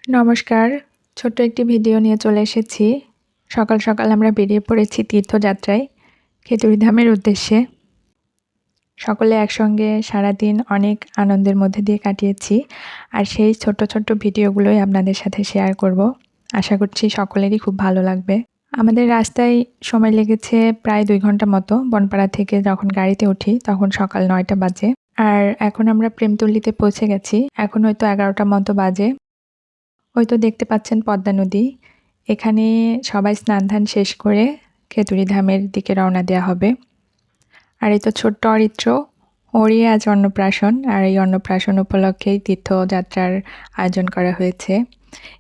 নমস্কার। ছোট্ট একটি ভিডিও নিয়ে চলে এসেছি। সকাল, সকাল আমরা বেরিয়ে পড়েছি তীর্থযাত্রায় খেতড়িধামের উদ্দেশ্যে। সকলে একসঙ্গে সারাদিন অনেক আনন্দের মধ্যে দিয়ে কাটিয়েছি। আর সেই ছোট্ট, ছোট্ট ভিডিওগুলোই আপনাদের সাথে শেয়ার করব। আশা করছি সকলেরই খুব ভালো লাগবে। আমাদের রাস্তায় সময় লেগেছে প্রায় ২ ঘন্টা মতো। বনপাড়া থেকে যখন গাড়িতে উঠি তখন সকাল ৯টা বাজে। আর এখন আমরা প্রেমতল্লীতে পৌঁছে গেছি। এখন হয়তো ১১টা মতো বাজে। ওই তো দেখতে পাচ্ছেন পদ্মা নদী। এখানে সবাই স্নান-ধান শেষ করে খেতড়িধামের দিকে রওনা দেওয়া হবে। আর এই তো ছোট্ট অরিত্র, ওরই আজ অন্নপ্রাশন। আর এই অন্নপ্রাশন উপলক্ষেই তীর্থযাত্রার আয়োজন করা হয়েছে।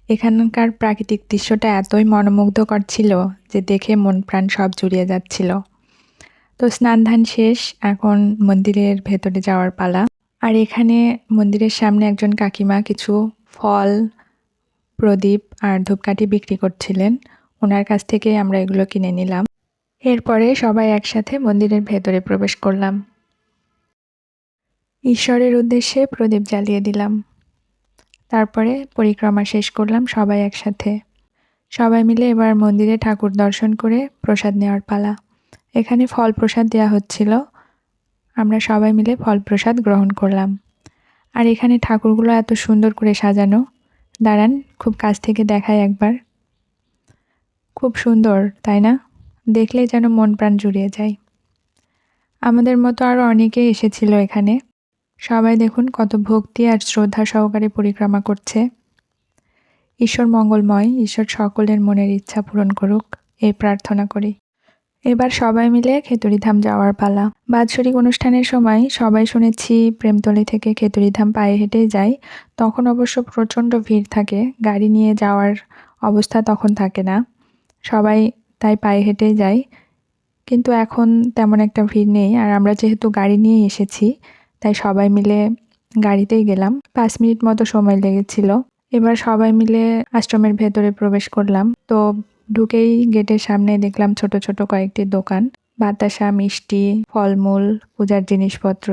এখানকার প্রাকৃতিক দৃশ্যটা এতই মনোমুগ্ধকর ছিল যে দেখে মন প্রাণ সব জুড়িয়ে যাচ্ছিল। তো স্নান-ধান শেষ, এখন মন্দিরের ভেতরে যাওয়ার পালা। আর এখানে মন্দিরের সামনে একজন কাকিমা কিছু ফল, প্রদীপ আর ধূপকাঠি বিক্রি করছিলেন। ওনার কাছ থেকে আমরা এগুলো কিনে নিলাম। এরপরে সবাই একসাথে মন্দিরের ভেতরে প্রবেশ করলাম। ঈশ্বরের উদ্দেশ্যে প্রদীপ জ্বালিয়ে দিলাম। তারপরে পরিক্রমা শেষ করলাম সবাই একসাথে। সবাই মিলে এবার মন্দিরে ঠাকুর দর্শন করে প্রসাদ নেওয়ার পালা। এখানে ফল প্রসাদ দেওয়া হচ্ছিল। আমরা সবাই মিলে ফল প্রসাদ গ্রহণ করলাম। আর এখানে ঠাকুরগুলো এত সুন্দর করে সাজানো। দাঁড়ান, খুব কাছ থেকে দেখাই একবার। খুব সুন্দর, তাই না? দেখলেই যেন মন প্রাণ জুড়িয়ে যায়। আমাদের মতো আরও অনেকেই এসেছিল এখানে। সবাই দেখুন কত ভক্তি আর শ্রদ্ধা সহকারে পরিক্রমা করছে। ঈশ্বর মঙ্গলময়, ঈশ্বর সকলের মনের ইচ্ছা পূরণ করুক, এই প্রার্থনা করি। এবার সবাই মিলে খেতড়িধাম যাওয়ার পালা। বাৎসরিক অনুষ্ঠানের সময় সবাই শুনেছি প্রেমতলী থেকে খেতড়িধাম পায়ে হেঁটেই যায়। তখন অবশ্য প্রচণ্ড ভিড় থাকে, গাড়ি নিয়ে যাওয়ার অবস্থা তখন থাকে না। সবাই তাই পায়ে হেঁটেই যায়। কিন্তু এখন তেমন একটা ভিড় নেই। আর আমরা যেহেতু গাড়ি নিয়েই এসেছি, তাই সবাই মিলে গাড়িতেই গেলাম। ৫ মিনিট মতো সময় লেগেছিল। এবার সবাই মিলে আশ্রমের ভেতরে প্রবেশ করলাম। তো ঢুকেই গেটের সামনে দেখলাম ছোট ছোট কয়েকটি দোকান। বাতাসা, মিষ্টি, ফলমূল, পূজার জিনিসপত্র,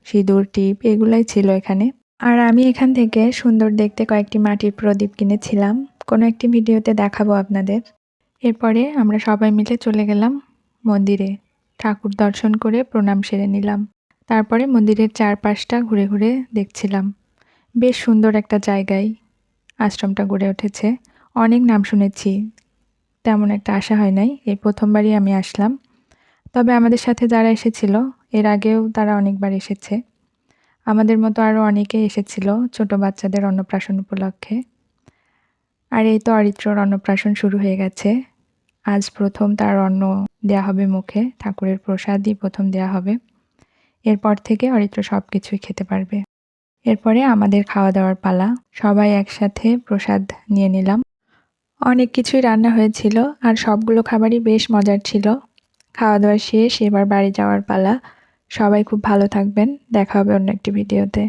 সিঁদুর, টিপ এগুলাই ছিল এখানে। আর আমি এখান থেকে সুন্দর দেখতে কয়েকটি মাটির প্রদীপ কিনেছিলাম। কোনো একটি ভিডিওতে দেখাবো আপনাদের। এরপরে আমরা সবাই মিলে চলে গেলাম মন্দিরে। ঠাকুর দর্শন করে প্রণাম সেরে নিলাম। তারপরে মন্দিরের চারপাশটা ঘুরে ঘুরে দেখছিলাম। বেশ সুন্দর একটা জায়গায় আশ্রমটা গড়ে উঠেছে। অনেক নাম শুনেছি, তেমন একটা আশা হয় নাই। এই প্রথমবারই আমি আসলাম। তবে আমাদের সাথে যারা এসেছিল এর আগেও তারা অনেকবার এসেছে। আমাদের মতো আরও অনেকেই এসেছিল ছোট বাচ্চাদের অন্নপ্রাশন উপলক্ষে। আর এই তো অরিত্রর অন্নপ্রাশন শুরু হয়ে গেছে। আজ প্রথম তার অন্ন দেয়া হবে মুখে, ঠাকুরের প্রসাদই প্রথম দেয়া হবে। এরপর থেকে অরিত্র সব কিছুই খেতে পারবে। এরপরে আমাদের খাওয়া দাওয়ার পালা। সবাই একসাথে প্রসাদ নিয়ে নিলাম। অনেক কিছুই রান্না হয়েছিল আর সবগুলো খাবারই বেশ মজার ছিল। খাওয়া দাওয়া শেষ, এবার বাড়ি যাওয়ার পালা। সবাই খুব ভালো থাকবেন। দেখা হবে অন্য একটি ভিডিওতে।